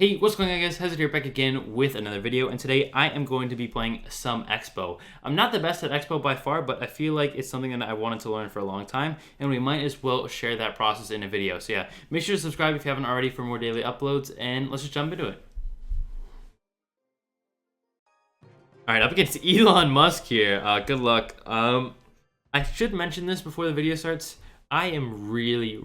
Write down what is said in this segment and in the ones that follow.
Hey, what's going on guys? Hazard here back again with another video, and today I am going to be playing some Expo. I'm not the best at Expo by far, but I feel like it's something that I wanted to learn for a long time, and we might as well share that process in a video. So yeah, make sure to subscribe if you haven't already for more daily uploads, and let's just jump into it. Alright, up against Elon Musk here. Good luck. I should mention this before the video starts. I am really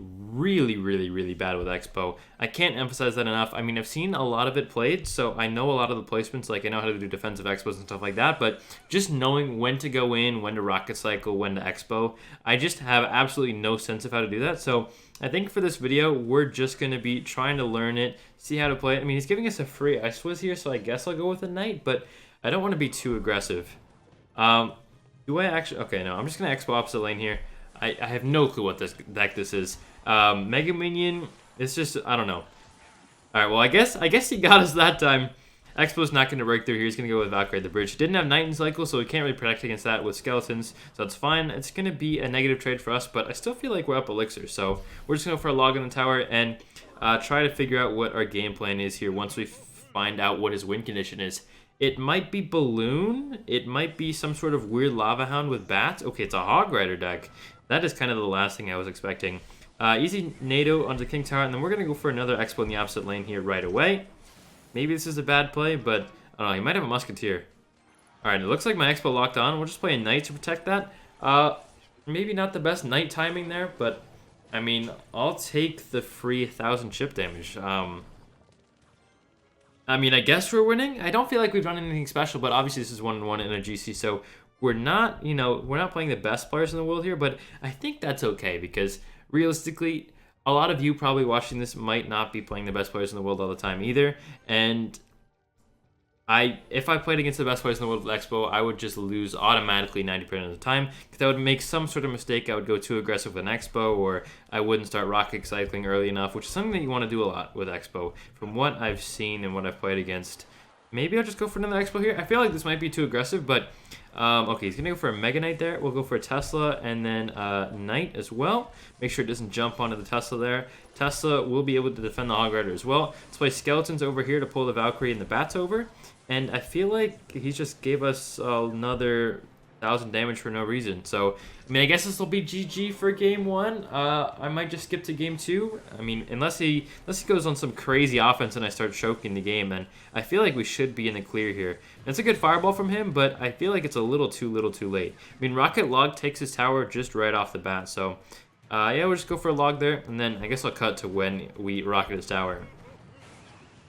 bad with Expo. I can't emphasize that enough. I mean, I've seen a lot of it played, so I know a lot of the placements. Like, I know how to do defensive Expos and stuff like that, but just knowing when to go in, when to rocket cycle, when to Expo, I just have absolutely no sense of how to do that. So I think for this video, we're just going to be trying to learn it, see how to play it. I mean, he's giving us a free Ice Swizz here, so I guess I'll go with a Knight, but I don't want to be too aggressive. Do I actually... Okay, no, I'm just going to Expo opposite lane here. I have no clue what this deck this is. Mega Minion, it's just, I don't know. Alright, well, I guess he got us that time. Expo's not going to break through here. He's going to go with Valkyrie at the bridge. Didn't have Knight in cycle, so we can't really protect against that with skeletons. So that's fine. It's going to be a negative trade for us, but I still feel like we're up elixir. So we're just going to go for a log in the tower and try to figure out what our game plan is here once we find out what his win condition is. It might be Balloon. It might be some sort of weird Lava Hound with bats. Okay, it's a Hog Rider deck. That is kind of the last thing I was expecting. Easy NATO onto King Tower, and then we're going to go for another Expo in the opposite lane here right away. Maybe this is a bad play, but I don't know. He might have a Musketeer. Alright, it looks like my Expo locked on. We'll just play a Knight to protect that. Maybe not the best Knight timing there, but I mean, I'll take the free 1,000 chip damage. I mean, I guess we're winning. I don't feel like we've done anything special, but obviously this is 1-1 in a GC, so we're not, we're not playing the best players in the world here, but I think that's okay because realistically, a lot of you probably watching this might not be playing the best players in the world all the time either, and if I played against the best players in the world with Expo, I would just lose automatically 90% of the time because I would make some sort of mistake. I would go too aggressive with an Expo, or I wouldn't start rocket cycling early enough, which is something that you want to do a lot with Expo. From what I've seen and what I've played against, maybe I'll just go for another Expo here. I feel like this might be too aggressive, but okay, he's gonna go for a Mega Knight there. We'll go for a Tesla and then Knight as well. Make sure it doesn't jump onto the Tesla there. Tesla will be able to defend the Hog Rider as well. Let's play Skeletons over here to pull the Valkyrie and the Bats over. And I feel like he just gave us another 1,000 damage for no reason. So, I mean, I guess this will be GG for game one. I might just skip to game two. I mean, unless he goes on some crazy offense and I start choking the game, then I feel like we should be in the clear here. It's a good fireball from him, but I feel like it's a little too late. I mean, Rocket Log takes his tower just right off the bat. So, yeah, we'll just go for a log there, and then I guess I'll cut to when we rocket his tower.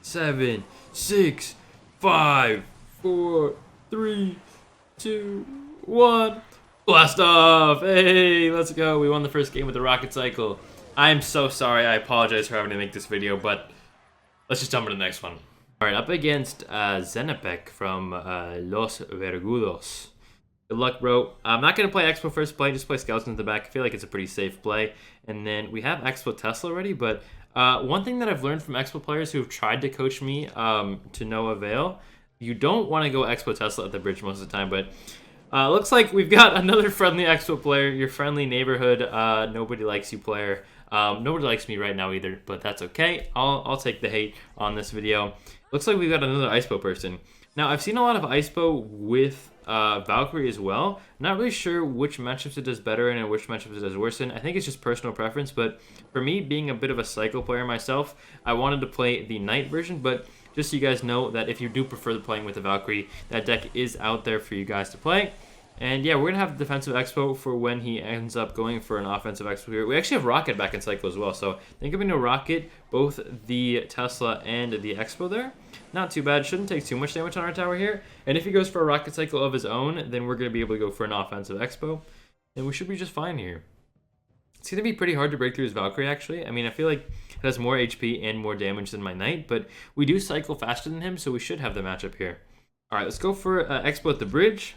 7, 6, 5, 4, 3, 2, 1. Blast off! Hey, let's go. We won the first game with the rocket cycle. I'm so sorry. I apologize for having to make this video, but let's just jump into the next one. All right, up against Zenepek from Los Vergudos. Good luck, bro. I'm not going to play Expo first play, just play Skeletons in the back. I feel like it's a pretty safe play. And then we have Expo Tesla already, but one thing that I've learned from Expo players who have tried to coach me to no avail, you don't want to go Expo Tesla at the bridge most of the time, but looks like we've got another friendly Expo player, your friendly neighborhood, nobody likes you player. Nobody likes me right now either, but that's okay. I'll take the hate on this video. Looks like we've got another ISPO person. Now, I've seen a lot of ISPO with Valkyrie as well. Not really sure which matchups it does better in and which matchups it does worse in. I think it's just personal preference, but for me, being a bit of a cycle player myself, I wanted to play the Knight version, but just so you guys know that if you do prefer playing with the Valkyrie, that deck is out there for you guys to play. And yeah, we're going to have the defensive Expo for when he ends up going for an offensive Expo here. We actually have Rocket back in cycle as well, so think of it a Rocket, both the Tesla and the Expo there. Not too bad. Shouldn't take too much damage on our tower here. And if he goes for a Rocket cycle of his own, then we're going to be able to go for an offensive Expo. And we should be just fine here. It's going to be pretty hard to break through his Valkyrie, actually. I mean, I feel like it has more HP and more damage than my Knight, but we do cycle faster than him, so we should have the matchup here. All right, let's go for Expo at the bridge.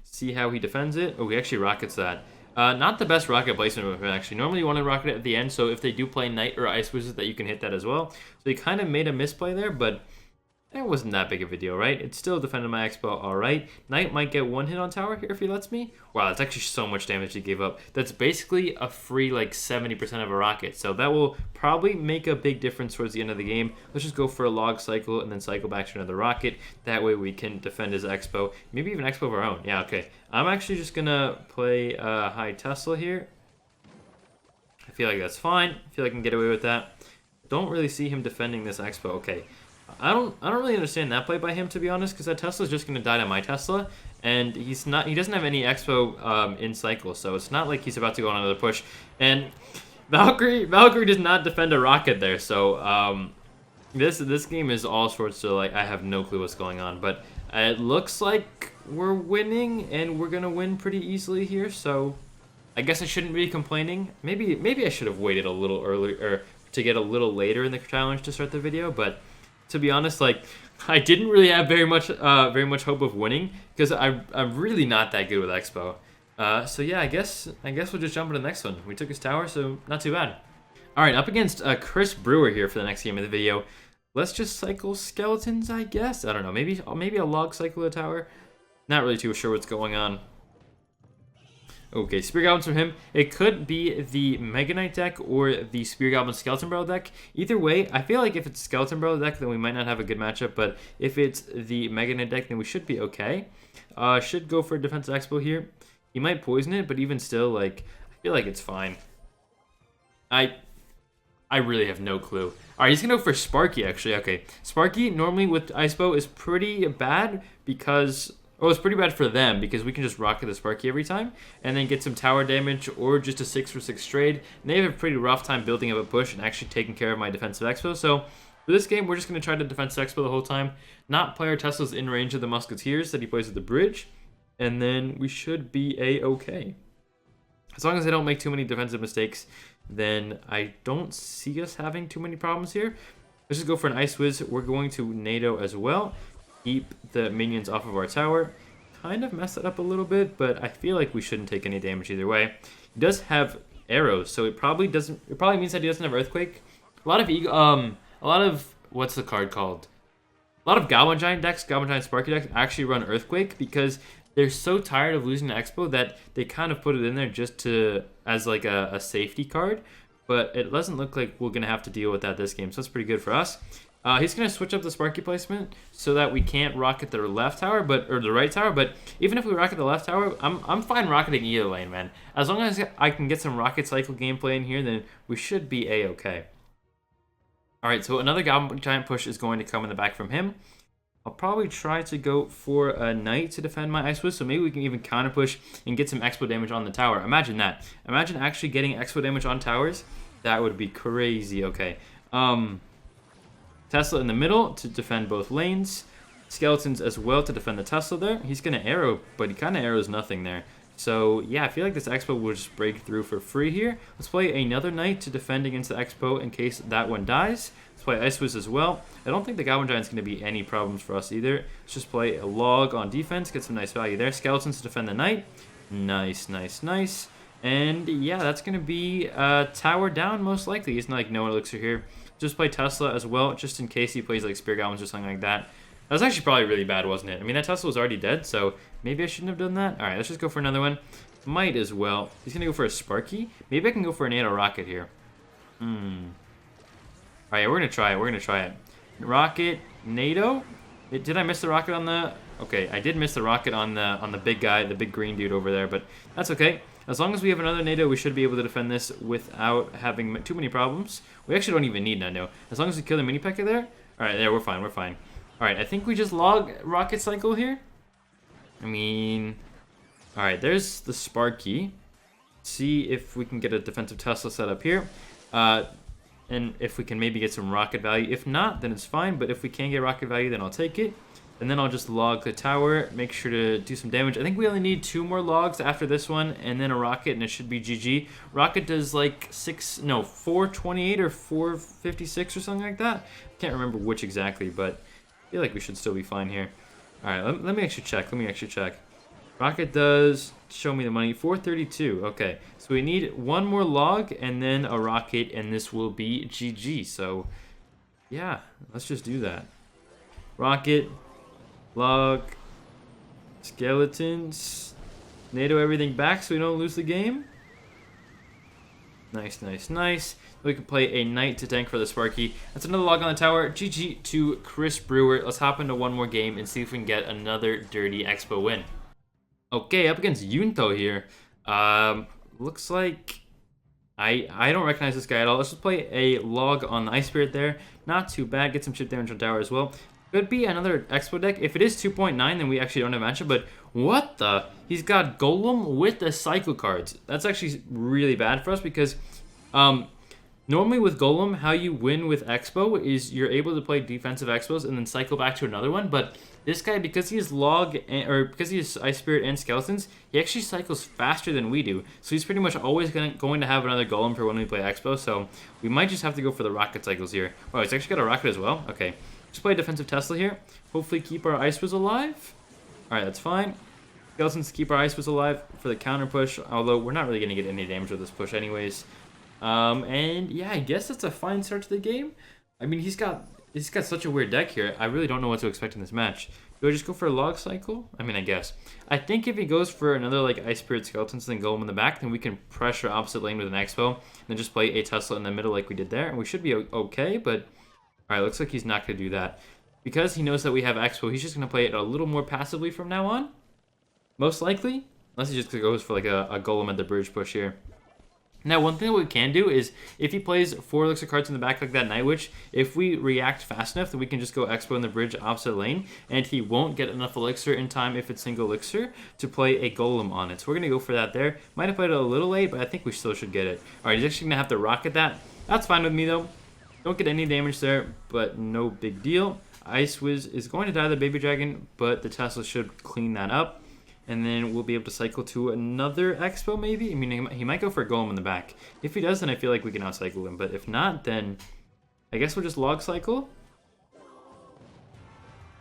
See how he defends it. Oh, he actually rockets that. Not the best rocket placement with him, actually. Normally you want to rocket it at the end, so if they do play Knight or Ice Wizard, that you can hit that as well. So he kind of made a misplay there, but It wasn't that big of a deal, right? It still defended my expo all right. Knight might get one hit on tower here if he lets me. Wow, that's actually so much damage he gave up. That's basically a free like 70% of a rocket. So that will probably make a big difference towards the end of the game. Let's just go for a log cycle and then cycle back to another rocket. That way we can defend his expo. Maybe even expo of our own. Yeah, okay. I'm actually just going to play high Tesla here. I feel like that's fine. I feel like I can get away with that. Don't really see him defending this expo. Okay. I don't really understand that play by him, to be honest, because that Tesla's just gonna die to my Tesla, and he doesn't have any expo in cycle, so it's not like he's about to go on another push. And Valkyrie does not defend a rocket there, so this game is all sorts of like I have no clue what's going on, but it looks like we're winning, and we're gonna win pretty easily here. So I guess I shouldn't be complaining. Maybe I should have waited a little earlier to get a little later in the challenge to start the video, but to be honest, like I didn't really have very much hope of winning because I'm really not that good with Expo. So yeah, I guess we'll just jump into the next one. We took his tower, so not too bad. All right, up against Chris Brewer here for the next game of the video. Let's just cycle skeletons, I guess. I don't know. Maybe a log cycle a tower. Not really too sure what's going on. Okay, Spear Goblins from him. It could be the Mega Knight deck or the Spear Goblin Skeleton Barrel deck. Either way, I feel like if it's Skeleton Barrel deck, then we might not have a good matchup. But if it's the Mega Knight deck, then we should be okay. Should go for a Defensive Expo here. He might poison it, but even still, like I feel like it's fine. I really have no clue. All right, he's gonna go for Sparky actually. Okay, Sparky normally with Ice Bow is pretty bad because. Oh, it's pretty bad for them because we can just rocket the Sparky every time and then get some tower damage or just a 6-for-6 trade. And they have a pretty rough time building up a push and actually taking care of my defensive expo. So for this game, we're just going to try to defensive expo the whole time, not play our Teslas in range of the Musketeers that he plays at the bridge, and then we should be a-okay. As long as I don't make too many defensive mistakes, then I don't see us having too many problems here. Let's just go for an Ice Whiz. We're going to NATO as well. Keep the minions off of our tower. Kind of mess it up a little bit, but I feel like we shouldn't take any damage either way. He does have arrows, so it probably means that he doesn't have Earthquake. A lot of what's the card called? A lot of Goblin Giant decks, Goblin Giant Sparky decks actually run Earthquake because they're so tired of losing to Expo that they kind of put it in there just as like a safety card. But it doesn't look like we're gonna have to deal with that this game, so that's pretty good for us. He's going to switch up the Sparky placement so that we can't rocket the left tower, or the right tower. But even if we rocket the left tower, I'm fine rocketing either lane, man. As long as I can get some rocket cycle gameplay in here, then we should be a-okay. All right, so another Goblin Giant push is going to come in the back from him. I'll probably try to go for a Knight to defend my Ice Whiz, so maybe we can even counter push and get some expo damage on the tower. Imagine that. Imagine actually getting expo damage on towers. That would be crazy. Okay. Tesla in the middle to defend both lanes. Skeletons as well to defend the Tesla there. He's going to arrow, but he kind of arrows nothing there. So, yeah, I feel like this Expo will just break through for free here. Let's play another Knight to defend against the Expo in case that one dies. Let's play Ice Whiz as well. I don't think the Goblin Giant's going to be any problems for us either. Let's just play a log on defense, get some nice value there. Skeletons to defend the Knight. Nice, nice, nice. And, yeah, that's going to be tower down most likely. He's not like no elixir here. Just play Tesla as well, just in case he plays like Spear Goblins or something like that. That was actually probably really bad, wasn't it? I mean, that Tesla was already dead, so maybe I shouldn't have done that. All right, let's just go for another one. Might as well. He's going to go for a Sparky. Maybe I can go for a NATO Rocket here. All right, we're going to try it. We're going to try it. Rocket, NATO. Did I miss the rocket on the... Okay, I did miss the rocket on the big guy, the big green dude over there, but that's okay. As long as we have another NATO, we should be able to defend this without having too many problems. We actually don't even need NATO. As long as we kill the mini P.E.K.K.A there. All right, there, we're fine, we're fine. All right, I think we just log rocket cycle here. I mean, all right, there's the Sparky. See if we can get a defensive Tesla set up here. And if we can maybe get some rocket value. If not, then it's fine. But if we can get rocket value, then I'll take it. And then I'll just log the tower, make sure to do some damage. I think we only need 2 more logs after this one, and then a rocket, and it should be GG. Rocket does like 428 or 456 or something like that. Can't remember which exactly, but I feel like we should still be fine here. All right, let me actually check. Rocket does, show me the money, 432. Okay, so we need 1 more log and then a rocket, and this will be GG. So, yeah, let's just do that. Rocket, log, skeletons, NATO everything back so we don't lose the game. Nice, nice, nice. We can play a knight to tank for the Sparky. That's another log on the tower. GG to Chris Brewer. Let's hop into one more game and see if we can get another dirty Expo win. Okay, up against Yunto here. Looks like I don't recognize this guy at all. Let's just play a log on the Ice Spirit there. Not too bad. Get some chip damage on tower as well. Could be another Expo deck. If it is 2.9, then we actually don't have matchup. But what the? He's got Golem with the cycle cards. That's actually really bad for us because normally with Golem, how you win with Expo is you're able to play defensive Expos and then cycle back to another one. But this guy, because he has because he has Ice Spirit and Skeletons, he actually cycles faster than we do. So he's pretty much always going to have another Golem for when we play Expo. So we might just have to go for the rocket cycles here. Oh, he's actually got a rocket as well? Okay. Just play defensive Tesla here. Hopefully keep our Ice Wiz alive. Alright, that's fine. Skeletons keep our Ice Wiz alive for the counter push. Although we're not really going to get any damage with this push anyways. And yeah, I guess that's a fine start to the game. I mean, he's got such a weird deck here. I really don't know what to expect in this match. Do I just go for a log cycle? I mean, I guess. I think if he goes for another like Ice Spirit Skeletons and then Golem in the back, then we can pressure opposite lane with an Expo. And then just play a Tesla in the middle like we did there. And we should be okay, but alright, looks like he's not going to do that. Because he knows that we have Expo, he's just going to play it a little more passively from now on. Most likely. Unless he just goes for like a Golem at the bridge push here. Now, one thing that we can do is, if he plays 4 elixir cards in the back like that Night Witch, if we react fast enough, then we can just go Expo in the bridge opposite lane, and he won't get enough elixir in time if it's single elixir to play a Golem on it. So we're going to go for that there. Might have played it a little late, but I think we still should get it. Alright, he's actually going to have to rocket that. That's fine with me, though. Don't get any damage there, but no big deal. Ice Wiz is going to die the Baby Dragon, but the Tesla should clean that up. And then we'll be able to cycle to another Expo, maybe? I mean, he might go for a Golem in the back. If he does, then I feel like we can outcycle him. But if not, then I guess we'll just log cycle.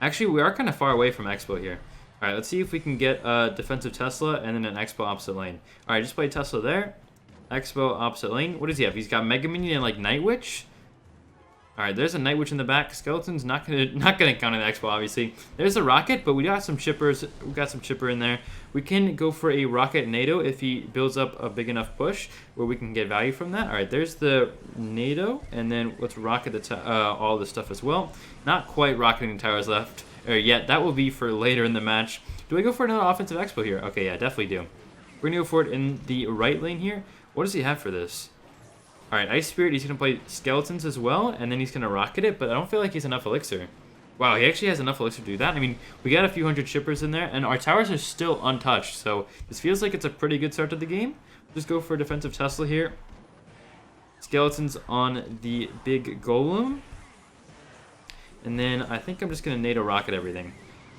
Actually, we are kind of far away from Expo here. All right, let's see if we can get a defensive Tesla and then an Expo opposite lane. All right, just play Tesla there. Expo opposite lane. What does he have? He's got Mega Minion and like Night Witch. All right, there's a Night Witch in the back. Skeleton's not gonna count in the Expo, obviously. There's a rocket, but we got some chippers. We got some chipper in there. We can go for a rocket NATO if he builds up a big enough push where we can get value from that. All right, there's the NATO, and then let's rocket all the stuff as well. Not quite rocketing the towers left yet. That will be for later in the match. Do I go for another offensive Expo here? Okay, yeah, definitely do. We're gonna go for it in the right lane here. What does he have for this? Alright, Ice Spirit, he's going to play Skeletons as well, and then he's going to rocket it, but I don't feel like he's enough elixir. Wow, he actually has enough elixir to do that. I mean, we got a few hundred chippers in there, and our towers are still untouched, so this feels like it's a pretty good start to the game. Just go for a defensive Tesla here. Skeletons on the big Golem. And then I think I'm just going to NATO rocket everything.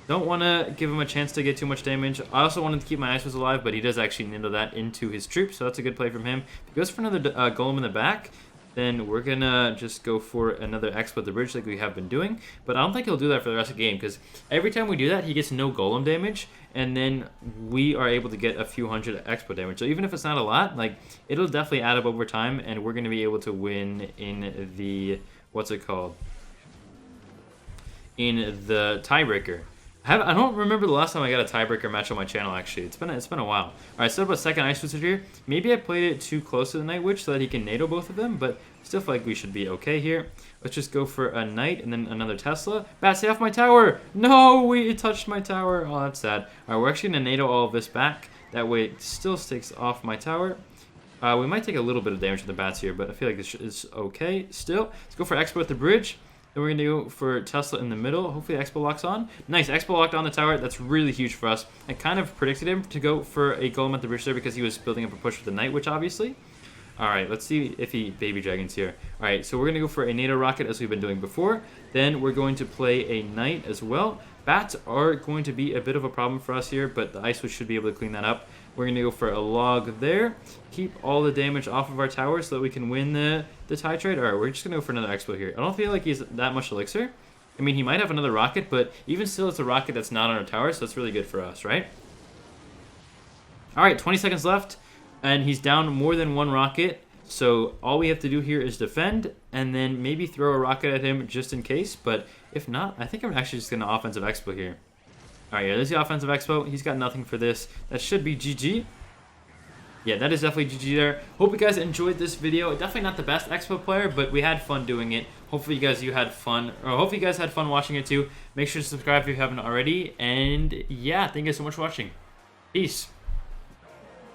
Don't want to give him a chance to get too much damage. I also wanted to keep my Ice Wiz alive, but he does actually NATO that into his troops, so that's a good play from him. If he goes for another Golem in the back, then we're going to just go for another Expo at the bridge like we have been doing. But I don't think he'll do that for the rest of the game, because every time we do that, he gets no Golem damage, and then we are able to get a few hundred Expo damage. So even if it's not a lot, like it'll definitely add up over time, and we're going to be able to win in the, what's it called? In the tiebreaker. I don't remember the last time I got a tiebreaker match on my channel, actually. It's been a while. All right, set up a second Ice Wizard here. Maybe I played it too close to the Night Witch so that he can NATO both of them, but still feel like we should be okay here. Let's just go for a Knight and then another Tesla. Bat, stay off my tower! No, it touched my tower. Oh, that's sad. All right, we're actually going to NATO all of this back. That way it still sticks off my tower. We might take a little bit of damage with the bats here, but I feel like this is okay still. Let's go for Expo at the bridge. Then we're going to go for Tesla in the middle. Hopefully Expo locks on. Nice, Expo locked on the tower. That's really huge for us. I kind of predicted him to go for a Golem at the bridge there because he was building up a push with the Night Witch, obviously. Alright, let's see if he Baby Dragon's here. Alright, so we're going to go for a NATO rocket as we've been doing before. Then we're going to play a Knight as well. Bats are going to be a bit of a problem for us here, but the Ice Witch should be able to clean that up. We're going to go for a log there. Keep all the damage off of our tower so that we can win the tie trade. Alright, we're just going to go for another Expo here. I don't feel like he's that much elixir. I mean, he might have another rocket, but even still, it's a rocket that's not on our tower, so that's really good for us, right? Alright, 20 seconds left, and he's down more than one rocket. So all we have to do here is defend and then maybe throw a rocket at him just in case. But if not, I think I'm actually just going to offensive expo here. All right, yeah, there's the offensive expo. He's got nothing for this. That should be GG. Yeah, that is definitely GG there. Hope you guys enjoyed this video. Definitely not the best expo player, but we had fun doing it. Hopefully you had fun, or hopefully you guys had fun watching it too. Make sure to subscribe if you haven't already. And yeah, thank you guys so much for watching. Peace.